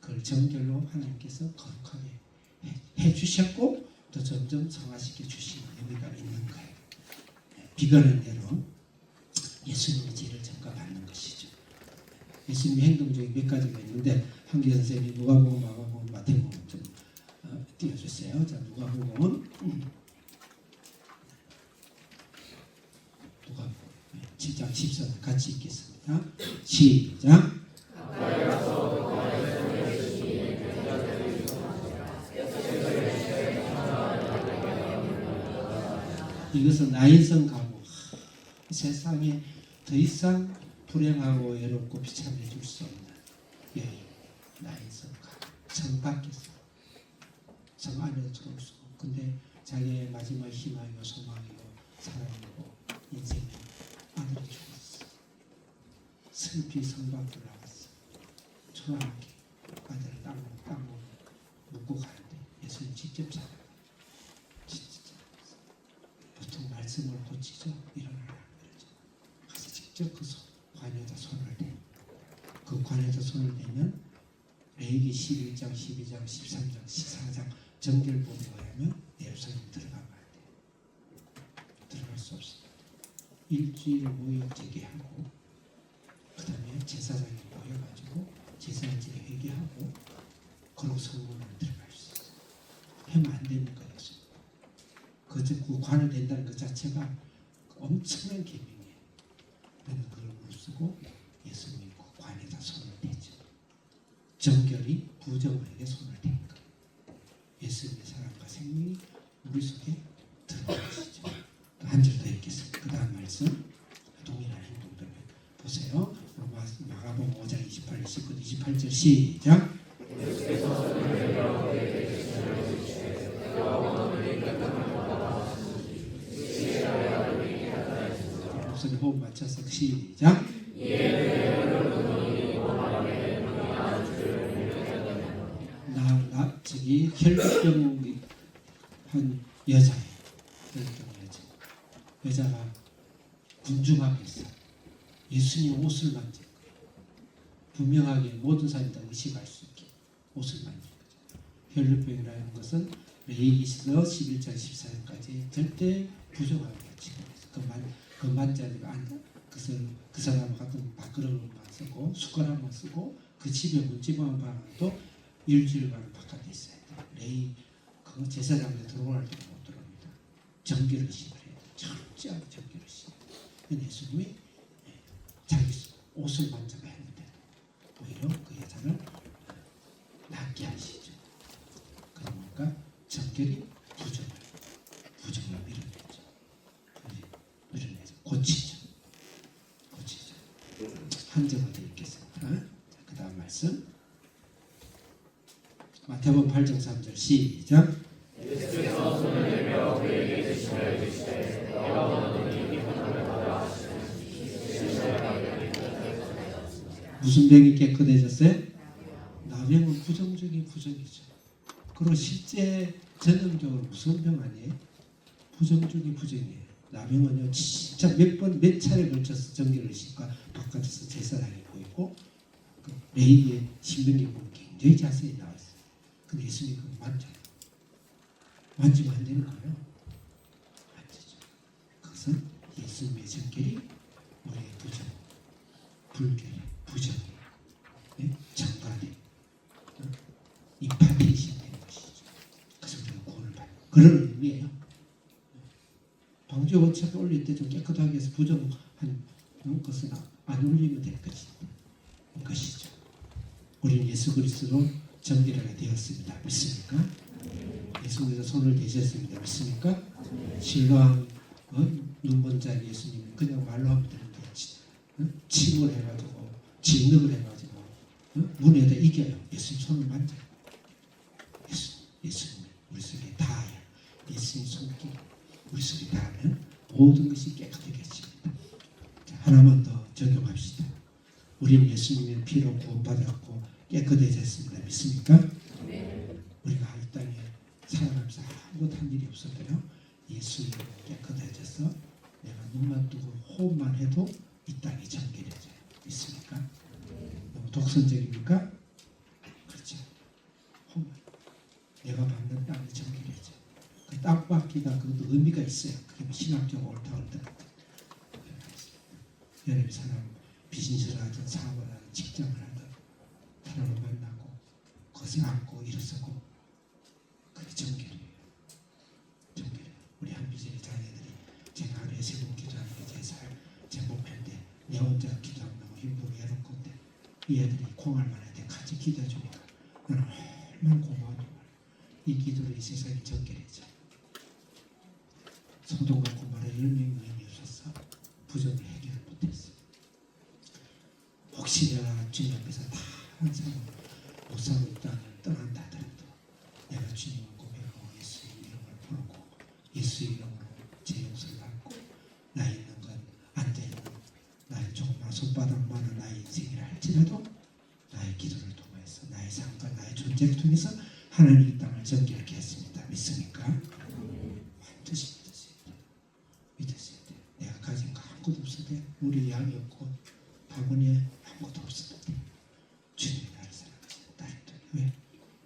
그걸 정결로 하나님께서 거룩하게 해주셨고 또 점점 성화시켜 주시는 의미가 있는 거예요. 비관한 대로 예수님의 죄를 전가받는 것이죠. 예수님의 행동 중에 몇 가지가 있는데 한기 선생님이 누가복음, 마가복음, 마태복음 좀 띄워주세요. 자, 누가복음 7장 14절 같이 읽겠습니다. 시작. 이것은 나인성 가고 세상에 더 이상 불행하고 외롭고 비참해 줄 수 없는 여인 나인성 가고 성 밖에서 성 안에서 들어올 수 없고 근데 자기의 마지막 희망이고 소망이고 사랑이고 인생의 아들이 죽었어. 슬피 성 밖으로 나갔어. 초라하게 아들을 땅으로 묻고 가는데 예수님 직접 찾아가. 보통 말씀을 고치죠. 일어나라 그러죠. 가서 직접 그 관에다 손을 대. 그 관에다 손을 대면 레위기 11장, 12장, 13장, 14장 정결법에 의하면 예루살렘 들어가면 안 돼. 들어갈 수 없습니다. 일주일을 모여 재개하고 그 다음에 제사장이 모여가지고 제사장들이 회개하고 그리고 성문으로 들어갈 수 있어요. 하면 안 되는 거였어요. 그 관을 댄다는 것 자체가 엄청난 계명이에요. 그래서 그걸 무릅쓰고 예수님 그 관에다 손을 대죠. 정결이 부정에게 손을 댄 거예요. 예수님의 사랑과 생명이 우리 속에 들어가시죠. 한 절 더 읽겠습니다. 그 다음 말씀 동일한 행동들 보세요. 마가복음 5장 28, 29, 28절 시작. 목소리 호흡 맞춰서 시작. 저기 혈병 한 여자예요. 여자가 군중하게 있어. 예수님 옷을 만진 거예요. 분명하게 모든 사람이 다 의식할 수 있게 옷을 만진 거죠. 혈병이라는 것은 레위기서 11장 14절까지 절대 부정하게 지금해서 그 만자리가 앉아 그 사람 같은 밥그릇만 쓰고 숟가락만 쓰고 그 집에 문지만 봐도 일주일간 바깥에 있어야 돼. 레위 그 제사장에 들어갈 때는 못 들어옵니다. 정결을 시켜야 돼. 철저하게 정결을 시켜. 예수님이 자기 옷을 만져가 했는데 오히려 그 여자를 낫게 하시죠. 그러니까 정결이 부정을 밀어내죠. 밀어내죠. 고치죠. 한 절만 더 읽겠습니다. 그 다음 말씀 마태복음 8장 3절 시작. 예수께서 손을 내밀어 그에게 드시며 이르시되 너가 원하는 이 병을 받아 하시니 무슨 병이 깨끗해졌어요? 나병은 부정 중에 부정이죠. 그리고 실제 전형적으로 무슨 병 아니에요? 부정 중에 부정이에요. 나병은요 진짜 몇 차례 걸쳐서 정결을 시켜 바깥에서 제사장이 보이고 그 레위기의 신명기 보면 굉장히 자세히 나와 있어요. 근데 예수님이 그거 만지면 안 되는 거예요. 만지죠. 그것은 예수님의 정결이 우리의 부정, 불결이, 부정이 정갈이 임파테이션 되는 것이죠. 그래서 우리가 구원을 받는 그런 의미예요. 방주 원칙을 올릴 때 좀 깨끗하게 해서 부정한 것은 안 올리면 될 것이죠. 우리는 예수 그리스도로 정결하게 되었습니다. 믿습니까? 예수님께서 손을 대셨습니다. 믿습니까? 신랑 눈먼 자리 예수님 그냥 말로 하면 되는데 침을 해가지고 진흙을 해가지고 문에다 이겨요. 예수님 손을 만져요. 예수님 우리 속에 닿아야 예수님 손길 우리 속에 닿으면 모든 것이 깨끗해집니다. 하나만 더 적용합시다. 우리는 예수님의 피로 구원받았고 깨끗해졌습니다. 믿습니까? 네. 우리가 이 땅에 살아가면서 아무것도 한 일이 없었더라. 예수 이름으로 깨끗해져서 내가 눈만 뜨고 호흡만 해도 이 땅이 정결해져요. 있습니까? 너무 독선적입니까? 그렇죠. 호흡만. 내가 받는 땅이 정결해져. 그 땅 받기가 그것도 의미가 있어요. 그게 신학적 옳다 옳다. 여러분 사람 비즈니스를 하든 사업을 하든 직장을 하든 사람을 만나고 거기서 앉고 일어서고 그게 정결이에요. 정결이에요. 우리 한비전의 자녀들이 제가 하루에 3번 기도하는 게 제 목표인데 내 혼자 기도하면 너무 힘들고 외롭건데 이 애들이 공할만 한데 같이 기도해 주니까 나는 얼마나 고마운 줄 알아요. 이 기도로 이 세상이 정결해져. 소독을 공부하러 10명이 의미 없어서 부족을 해결 못했어요. 혹시 내가 주님 앞에서 다 항상 못 살고 있다는 떠난다 하더라도 내가 주님을 고백하고 예수 이름을 부르고 예수 이름으로 제 용서를 받고 나 있는 건 앉아있는 나의 조그마한 손바닥만한 나의 인생이라 할지라도 나의 기도를 통해서 나의 삶과 나의 존재를 통해서 하나님 이 땅을 정결케 했습니다. 믿습니까? 반드시 믿으셔야 돼요. 내가 가진 거 아무것도 없어도 돼. 우리 양이 없고 바구니에 아무것도 없어도 돼. 주님이 나를 사랑하시는 딸도 왜?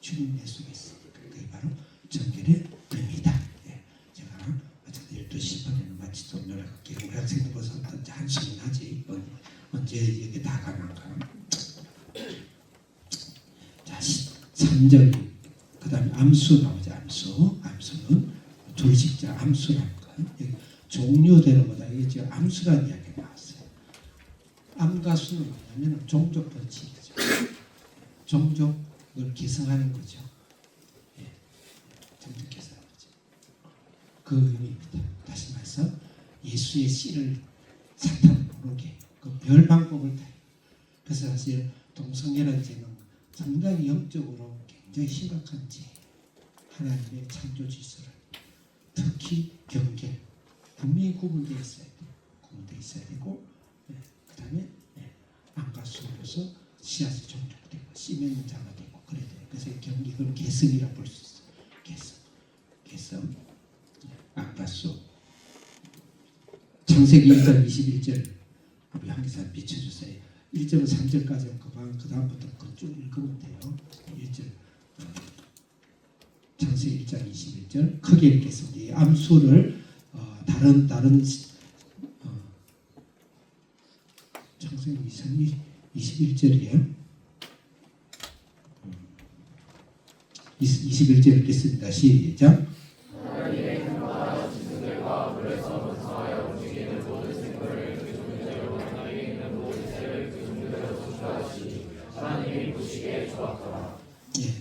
주님 내 속에 있으니까. 그게 바로 정결의 의미다. 예. 제가 어쨌든 12시 반에는 마치도록 노력할게요. 우리 학생들 벌써 한숨이 나지. 언제 여기 다 가난가. 자, 3절 그 다음에 암수 나오죠. 암수는 둘식자 암수라는 거. 여기 종류대로보다 이게 지금 암수라는 이야기가 나왔어요. 암과 수는 뭐냐면 종족 번식이죠. 종족을 계승하는 거죠. 예, 종족 계승하는 거죠. 그 의미입니다. 다시 말해서 예수의 씨를 사탄 모르게 그 별 방법을 다. 그래서 사실 동성애라는 죄는 상당히 영적으로 굉장히 심각한 죄. 하나님의 창조 질서를 특히 경계 분명히 구분되어 있어야 돼요. 구분되어 있어야 되고 그 다음에 암과 수로서 씨앗이 종족되고 씨 맺는 자가 되고 그래야 돼요. 그래서 이걸 계승이라고 볼 수 있어요. 계승 암과 수. 창세기 1장 21절 우리 한기사 비춰주세요. 1절부터 3절까지 그 다음부터 쭉 읽으면 돼요. 1절 창세기 1장 21절 크게 읽겠습니다. 이 암수를 다른 창세기 21절이에요. 21절 읽겠습니다. 시작. 예,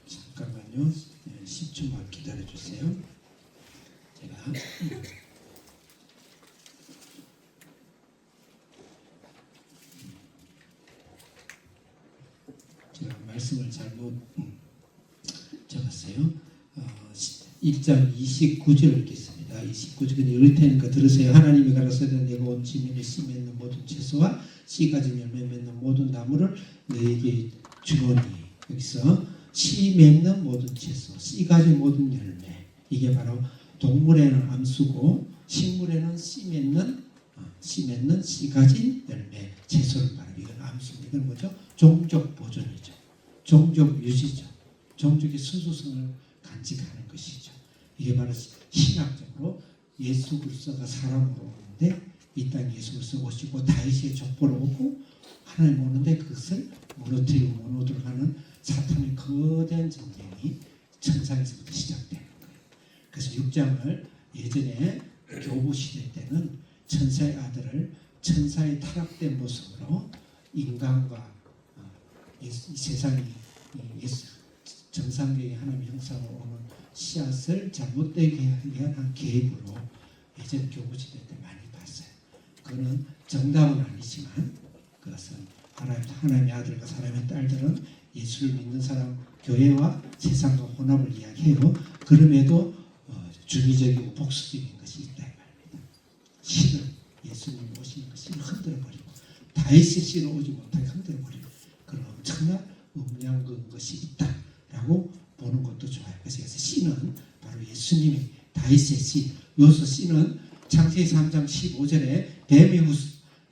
잠깐만요. 10초만 기다려주세요. 제가 말씀을 잘못 적었어요. 1장 29절 읽겠습니다. 29절 읽을 테니까 들으세요. 하나님이 가라사대 내가 온 지면에 씨 맺는 모든 채소와 씨 가진 열매 맺는 모든 나무를 너에게 주노니. 여기서 씨 맺는 모든 채소, 씨 가진 모든 열매. 이게 바로 동물에는 암수고 식물에는 씨 맺는 씨 가진 열매 채소를 말하는 이건 암수입니다. 이건 뭐죠? 종족 보존이죠. 종족 유지죠. 종족의 순수성을 간직하는 것이죠. 이게 바로 신학적으로 예수 그리스도가 사람으로 오는데 이 땅에 예수 그리스도 오시고 다윗의 족보로 오고 하나님 오는데 그것을 무너뜨리고 무너뜨리고 하는 사탄의 거대한 전쟁이 천상에서부터 시작되는 거예요. 그래서 6장을 예전에 교부 시대 때는 천사의 아들을 천사의 타락된 모습으로 인간과 이 세상이 정상적인 하나님의 형상으로 오는 씨앗을 잘못되게 하기 위한 한 계획으로 예전 교부시대 때 많이 봤어요. 그거는 정답은 아니지만 그것은 하나님의 아들과 사람의 딸들은 예수를 믿는 사람 교회와 세상과 혼합을 이야기해요. 그럼에도 중의적이고 복수적인 것이 있다 이 말입니다. 씨를 예수님 오시는 것을 흔들어버리고 다윗의 씨로 오지 못하게 흔들어버리고 그런 엄청난 음양한 것이 있다라고 보는 것도 좋아요. 그래서 씨는 바로 예수님이 다윗의 씨. 여기서 씨는 창세기 3장 15절에 뱀의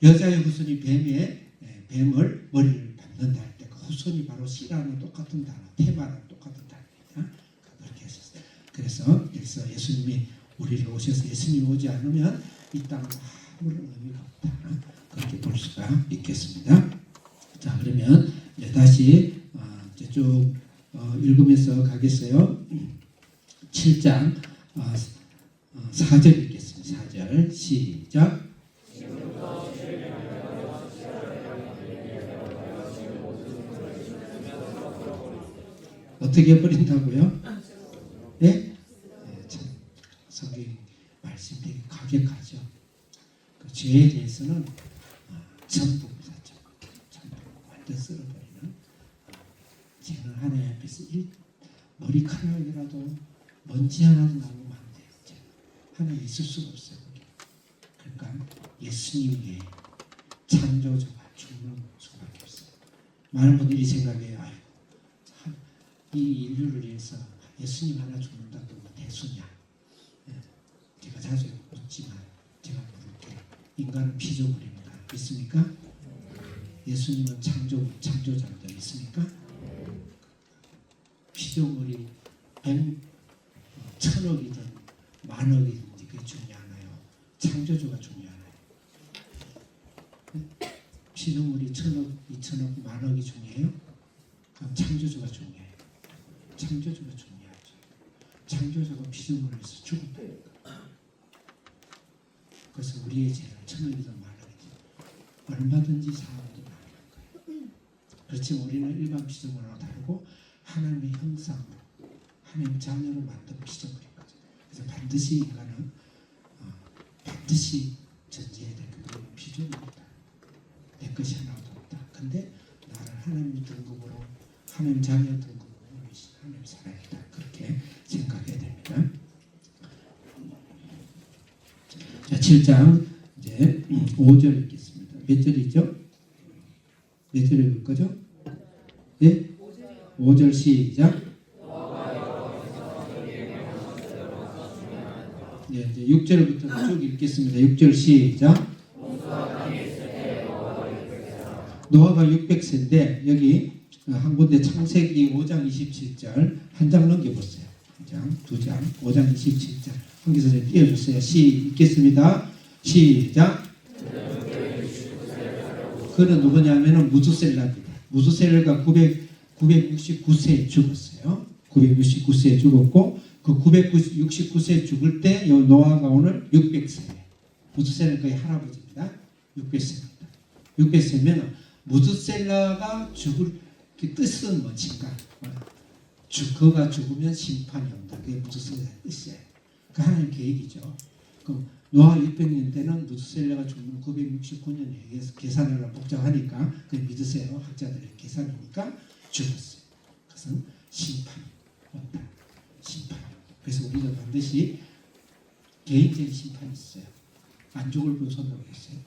여자의 후손이 뱀을 머리를 밟는다 할 때 그 후손이 바로 씨라는 똑같은 단어, 테마랑 똑같은 단어입니다. 그렇게 하셨어요. 그래서 여기서 예수님이 우리를 오셔서 예수님이 오지 않으면 이 땅은 아무런 의미가 없다. 그렇게 볼 수가 있겠습니다. 자, 그러면 이제 다시 이제 쭉 읽으면서 가겠어요. 7장 4절 읽겠습니다. 4절 시작. 어떻게 해버린다고요? 예? 네, 참 성경 말씀이 되게 가격하죠. 그 죄에 대해서는 전부 부사죠. 전부 완전 쓸어버리는. 죄는 하나님 앞에서 머리카락이라도 먼지 하나도 나오면 안 돼요. 하나님 있을 수가 없어요. 그러니까 예수님께 창조주가 죽는 수밖에 없어요. 많은 분들이 생각해요. 아이고, 이 인류를 위해서 예수님 하나 죽는다고 뭐 대수냐. 제가 자주 묻지만 제가 물을게요. 인간은 피조물입니다. 믿습니까? 예수님은 창조자입니다. 믿습니까? 피조물이 1,000억이든 만억이든지 그게 중요하나요? 창조주가 중요하나요? 피조물이 1,000억, 2,000억, 만억이 중요해요? 그럼 창조주가 중요해요. 창조주가 중요하죠. 창조주가 피조물에서 죽었다니까. 그래서 우리의 죄는 1,000억이든 만억이든 얼마든지 사함도 가능한 거예요. 그렇지만 우리는 일반 피조물하고 다르고 하나님의 형상으로 하나님의 자녀로 만든 피조물인 거죠. 그래서 반드시 인간은 반드시 전제해야 될 게 피조물이다. 내 것이 하나도 없다. 근데 나를 하나님의 등급으로 하나님 자녀 등급으로 모이신 하나님 사랑이다. 그렇게 생각해야 됩니다. 자, 7장 이제 5절 읽겠습니다. 몇 절이죠? 몇 절 읽을 거죠? 예? 5절 시작. 네, 이제 6절부터 쭉 읽겠습니다. 6절 시작. 노아가 600세인데 여기 한 군데 창세기 5장 27절 한 장 넘겨보세요. 한 장, 두 장, 5장 27절 한 개서 좀 띄워주세요. 읽겠습니다. 시작. 그는 누구냐면은 무두셀라입니다. 무두셀라가 969세에 죽었어요. 969세에 죽었고 그 969세에 죽을 때 노아가 오늘 600세예요. 무두셀라는 거의 할아버지입니다. 600세입니다. 600세면 무두셀라가 죽을 그 뜻은 뭐인가? 그가 죽으면 심판이 온다. 그게 무두셀라의 뜻이에요. 그 하나님 계획이죠. 그 노아 600년 때는 무두셀라가 죽는 969년에 계산을 복잡하니까 그 믿으세요. 학자들의 계산이니까 죽었어요. 그것은 심판이 온다. 심판이 온다. 그래서 우리가 반드시 개인적인 심판이 있어요. 안 죽을 분 손 들어보세요.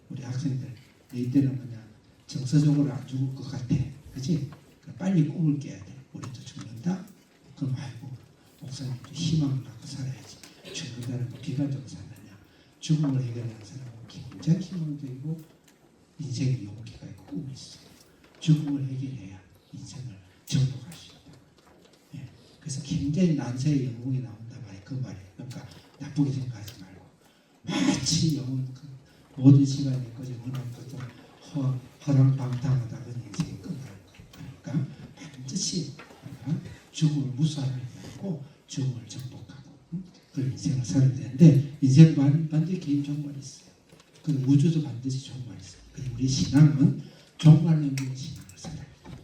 우리 학생들 이때는 뭐냐 정서적으로 안 죽을 것 같아. 그치? 빨리 꿈을 깨야 돼. 우리도 죽는다? 그럼 아이고 목사님도 희망을 갖고 살아야지. 죽는다는 거 비관적으로 살느냐. 죽음을 해결하는 사람은 굉장히 희망적이고 인생의 용기가 있고 꿈이 있어요. 죽음을 해결해야 인생을 정복할 수 있다. 예. 그래서 굉장히 난세의 영웅이 나온다 말이에요. 그 말이에요. 그러니까 나쁘게 생각하지 말고 마치 영웅 모든 시간이 꺼져 원하는 것도 허랑방탕하다 그런 인생이 끝나는 거예요. 그러니까 반드시 죽음을 무사하지 말고 죽음을 정복하고 그런 인생을 살아야 되는데 인생 반드시 개인 종말이 있어요. 그리고 우주도 반드시 종말이 있어요. 그리고 우리 신앙은 종말 없는 신앙을 살아야 돼요.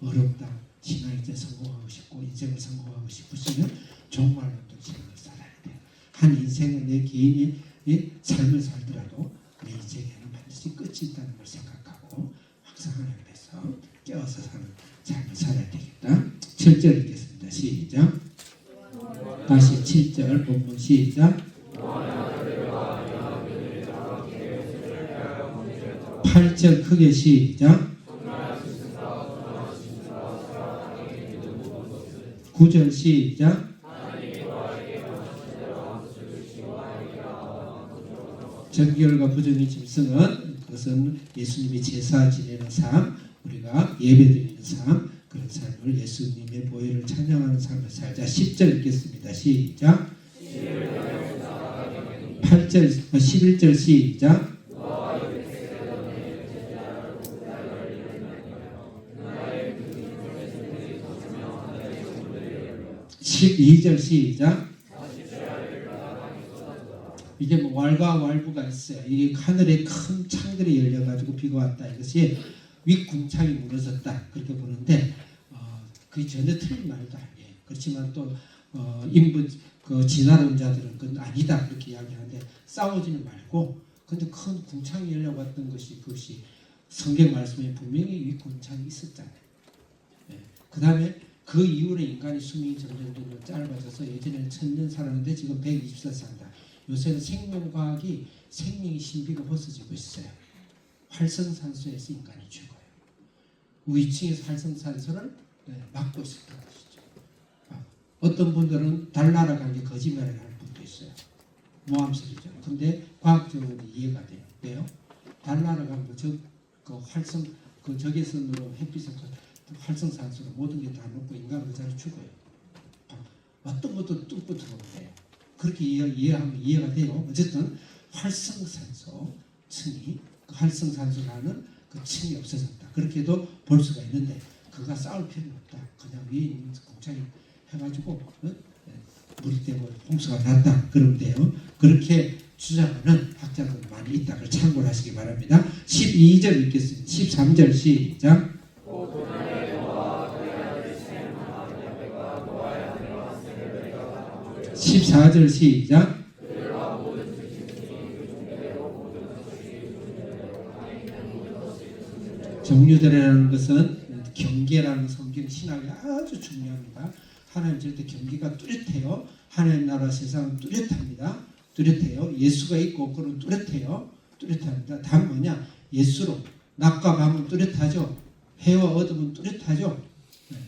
어렵다. 신앙에 성공하고 싶고 인생을 성공하고 싶으시면 종말 없는 신앙을 살아야 돼요. 한 인생은 내 개인의 삶을 살더라도 내 인생에는 반드시 끝이 있다는 걸 생각하고 항상 하나님 앞에서 깨어서 사는 삶을 살아야 되겠다. 7절 읽겠습니다. 시작. 다시 7절 본문 시작. 8절 크게 시작. 9절 시작. 정결과 부정의 짐승은 그것은 예수님이 제사 지내는 삶, 우리가 예배드리는 삶, 그런 삶을 예수님의 보혈을 찬양하는 삶을 살자. 10절 읽겠습니다. 시작. 8절, 11절 시작. 12절 시작. 이게 뭐 왈과 왈부가 있어요. 이게 하늘에 큰 창들이 열려가지고 비가 왔다. 이것이 윗궁창이 무너졌다. 그렇게 보는데 그 전혀 틀린 말도 아니에요. 그렇지만 또 인부 그 진화론 자들은 그건 아니다 그렇게 이야기하는데 싸우지는 말고 근데 큰 궁창이 열려왔던 것이 그것이 성경 말씀에 분명히 윗궁창이 있었잖아요. 네. 그 다음에 그 이후로 인간의 수명이 점점 짧아져서 예전에는 1000년 살았는데 지금 120살 산다. 요새는 생명과학이 생명의 신비가 벗어지고 있어요. 활성산소에서 인간이 죽어요. 위층에서 활성산소를 막고 있었던 것이죠. 어떤 분들은 달 날아간 게 거짓말을 하는 분도 있어요. 모함설이죠. 근데 과학적으로 이해가 돼요. 왜요? 달 날아간 그 활성 그 적외선으로 햇빛을 활성산소로 모든 게 다 녹고 인간은 그 자리에 죽어요. 어떤 것도 뚫고 들어오는데요. 그렇게 이해하면 이해가 돼요. 어쨌든 활성산소 층이 그 활성산소라는 그 층이 없어졌다. 그렇게도 볼 수가 있는데 그가 싸울 필요는 없다. 그냥 위에 있는 공장이 해가지고 물이 되고 홍수가 났다. 그러면 돼요. 그렇게 주장하는 학자들 많이 있다. 그걸 참고를 하시기 바랍니다. 12절 읽겠습니다. 13절 시작. 14절 시작. 정류되라는 것은 경계라는 성경 신학이 아주 중요합니다. 하나님 절대 경계가 뚜렷해요. 하나님 나라 세상은 뚜렷합니다. 뚜렷해요. 예수가 있고 없고는 뚜렷해요. 뚜렷합니다. 다음 뭐냐? 예수로 낮과 밤은 뚜렷하죠. 해와 어둠은 뚜렷하죠.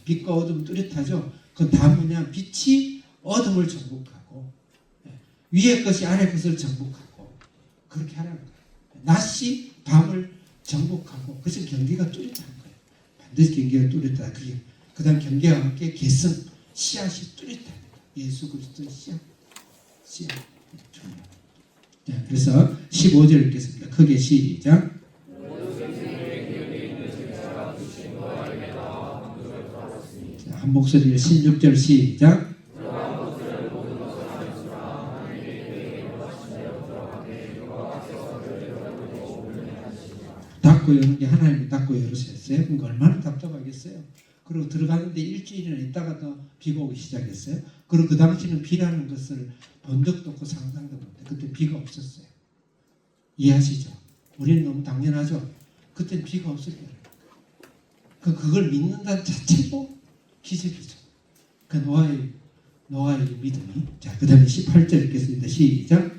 빛과 어둠은 뚜렷하죠. 그건 다 뭐냐? 빛이 어둠을 정복하고 위의 것이 아래 것을 정복하고 그렇게 하라는 거예요. 낮이 밤을 정복하고 그래서 경계가 뚜렷한 거예요. 반드시 경계가 뚜렷하다. 그게 그 다음 경계와 함께 계승 씨앗이 뚜렷합니다. 예수 그리스도의 씨앗 중요합니다. 네, 그래서 15절 읽겠습니다. 크게 시작. 한 목소리로 16절 시작. 닫고 여는 게 하나님이 닫고 열으셨어요. 그러니까 얼마나 답답하겠어요. 그리고 들어가는데 일주일이나 있다가 더 비가 오기 시작했어요. 그리고 그 당시는 비라는 것을 본 적도 없고 상상도 못해. 그때 비가 없었어요. 이해하시죠? 우리는 너무 당연하죠. 그때는 비가 없을 거예요. 그걸 믿는다는 자체도 기적이죠. 그 노아의 믿음이. 자, 그 다음에 18절 읽겠습니다. 시작.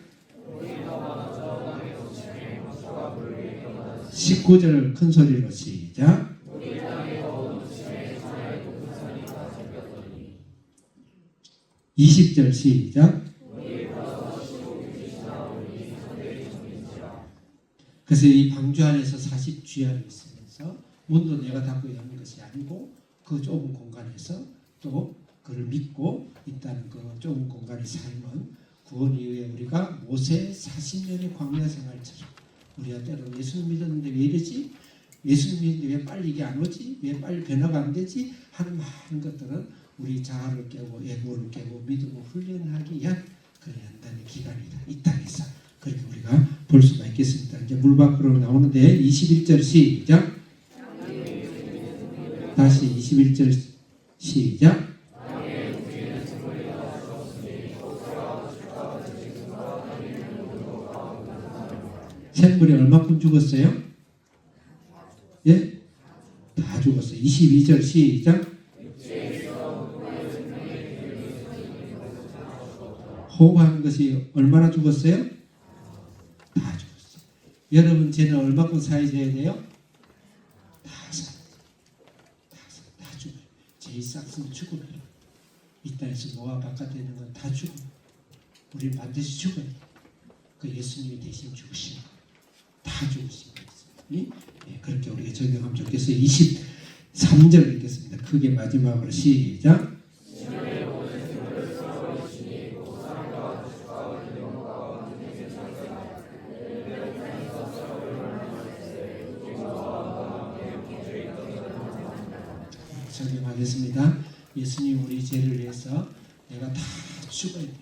19절 큰 소리로 시작. 20절 시작. 그래서 이 방주 안에서 40주야를 있으면서 문도 내가 닫고 여는 것이 아니고 그 좁은 공간에서 또 그를 믿고 있다는 그 좁은 공간의 삶은 구원 이후에 우리가 모세 40년의 광야 생활처럼 우리가 때로 예수님 믿었는데 왜 이러지? 예수님 믿는데 왜 빨리 이게 안 오지? 왜 빨리 변화가 안 되지? 하는 많은 것들은 우리 자아를 깨고 애고를 깨고 믿음을 훈련하기 위한 그런 연단의 기간이다. 이 땅에서 그렇게 우리가 볼 수가 있겠습니다. 이제 물 밖으로 나오는데 21절 시작. 다시 21절 시작. 생물이 얼마큼 죽었어요? 예? 다 죽었어요. 22절 시작. 호흡하는 것이 얼마나 죽었어요? 다 죽었어요. 여러분 쟤는 얼마큼 사해져야 돼요? 다 죽어요. 제일 싹스는 죽음이에요. 이 땅에서 노아 바깥에 있는 건 다 죽어요. 우리는 반드시 죽어요. 그 예수님이 대신 죽으신 거, 다 죽으신 거였어요. 예, 그렇게 우리가 적용하면 좋겠어요. 23절 읽겠습니다. 크게 마지막으로 시작. 적용하겠습니다. 예수님 우리 죄를 위해서 내가 다 죽어야 돼요.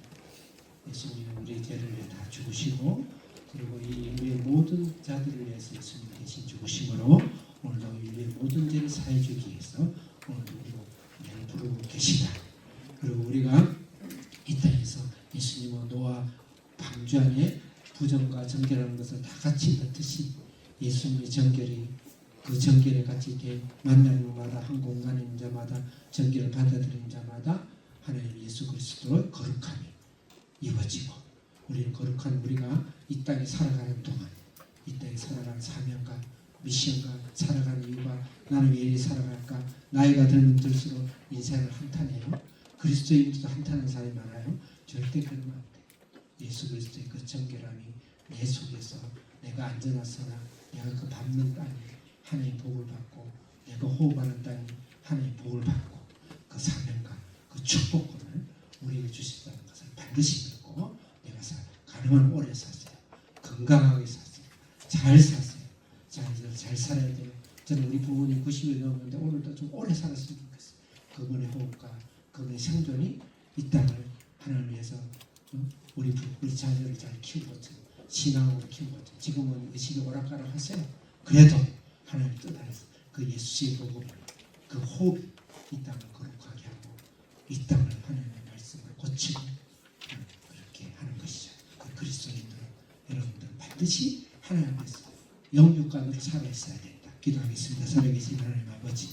예수님 우리 죄를 위해 다 죽으시고, 그리고 이 인류의 모든 자들을 위해서 예수님 대신 죽으심으로 오늘도 인류의 모든 죄를 사해 주기 위해서 오늘도 우리를 부르고 계시다. 그리고 우리가 이 땅에서 예수님과 노아 방주 안에 부정과 정결하는 것을 다 같이 넣듯이 예수님의 정결이 그 정결에 같이 이렇게 만나는 마다 한 공간에 있는 자마다 정결을 받아들이는 자마다 하나님 예수 그리스도의 거룩함이 이루어지고, 우리는 거룩한 우리가 이 땅에 살아가는 동안 이 땅에 살아가는 사명과 미션과 살아가는 이유가 나는 왜 이리 살아갈까? 나이가 들면 들수록 인생을 한탄해요. 그리스도인도 한탄하는 사람이 많아요. 절대 그러면 안 돼. 예수 그리스도의 그 정결함이 내 속에서 내가 안전하거나 내가 그 밟는 땅이 하나님의 복을 받고, 내가 호흡하는 땅이 하나님의 복을 받고, 그 사명과 그 축복권을 우리에게 주시다는 것을 반드시 믿고 내가 가능한 오래 사세요. 건강하게 사세요. 잘 사세요. 잘 살아야 돼요. 저는 우리 부모님 90이 넘었는데 오늘도 좀 오래 살았으면 좋겠어요. 그분의 호흡과 그분의 생존이 이 땅을 하나님 위해서 우리 자녀를 잘 키우고 신앙으로 키우고, 지금은 이 시기 오락가락 하세요. 그래도 하나님 뜻 안에서 그 예수의 복음, 그 호흡이 이 땅을 거룩하게 하고 이 땅을 하나님의 말씀을 고치고 그렇게 하는 것이죠. 그 그리스도인들은 여러분들은 반드시 하나님 앞에서 영육간으로 살아있어야 된다. 기도하겠습니다. 살아계신 하나님 아버지,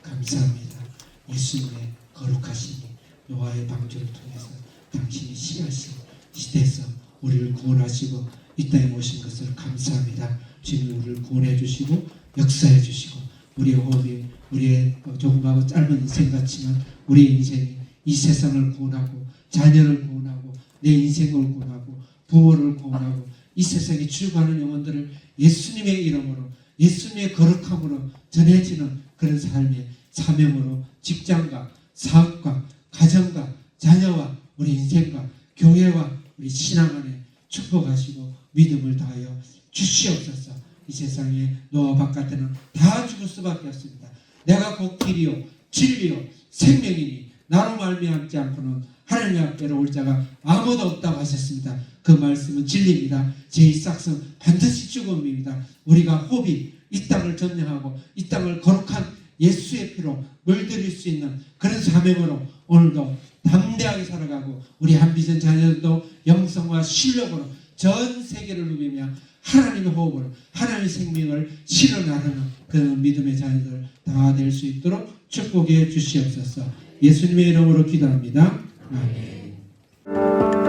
감사합니다. 예수님의 거룩하심이 노아의 방주를 통해서 당신이 씨앗이 시대에서 우리를 구원하시고 이 땅에 오신 것을 감사합니다. 주님 우리를 구원해 주시고 역사해 주시고, 우리의 호흡이 우리의 조금하고 짧은 인생 같지만 우리의 인생이 이 세상을 구원하고 자녀를 구원하고 내 인생을 구원하고 부모를 구원하고 이 세상에 죽어가는 영혼들을 예수님의 이름으로 예수님의 거룩함으로 전해지는 그런 삶의 사명으로 직장과 사업과 가정과 자녀와 우리 인생과 교회와 우리 신앙 안에 축복하시고 믿음을 다하여 주시옵소서. 이 세상에 노아 바깥에는 다 죽을 수밖에 없습니다. 내가 곧 길이요 진리요 생명이니 나로 말미암지 않고는 하나님 앞에로 올 자가 아무도 없다고 하셨습니다. 그 말씀은 진리입니다. 제 싹은 반드시 죽음입니다. 우리가 호비 이 땅을 점령하고 이 땅을 거룩한 예수의 피로 물들일 수 있는 그런 사명으로 오늘도 담대하게 살아가고, 우리 한비전 자녀들도 영성과 실력으로 전 세계를 누비며 하나님의 호흡으로 하나님의 생명을 실어나가는 그런 믿음의 자녀들 다 될 수 있도록 축복해 주시옵소서. 예수님의 이름으로 기도합니다. 아멘.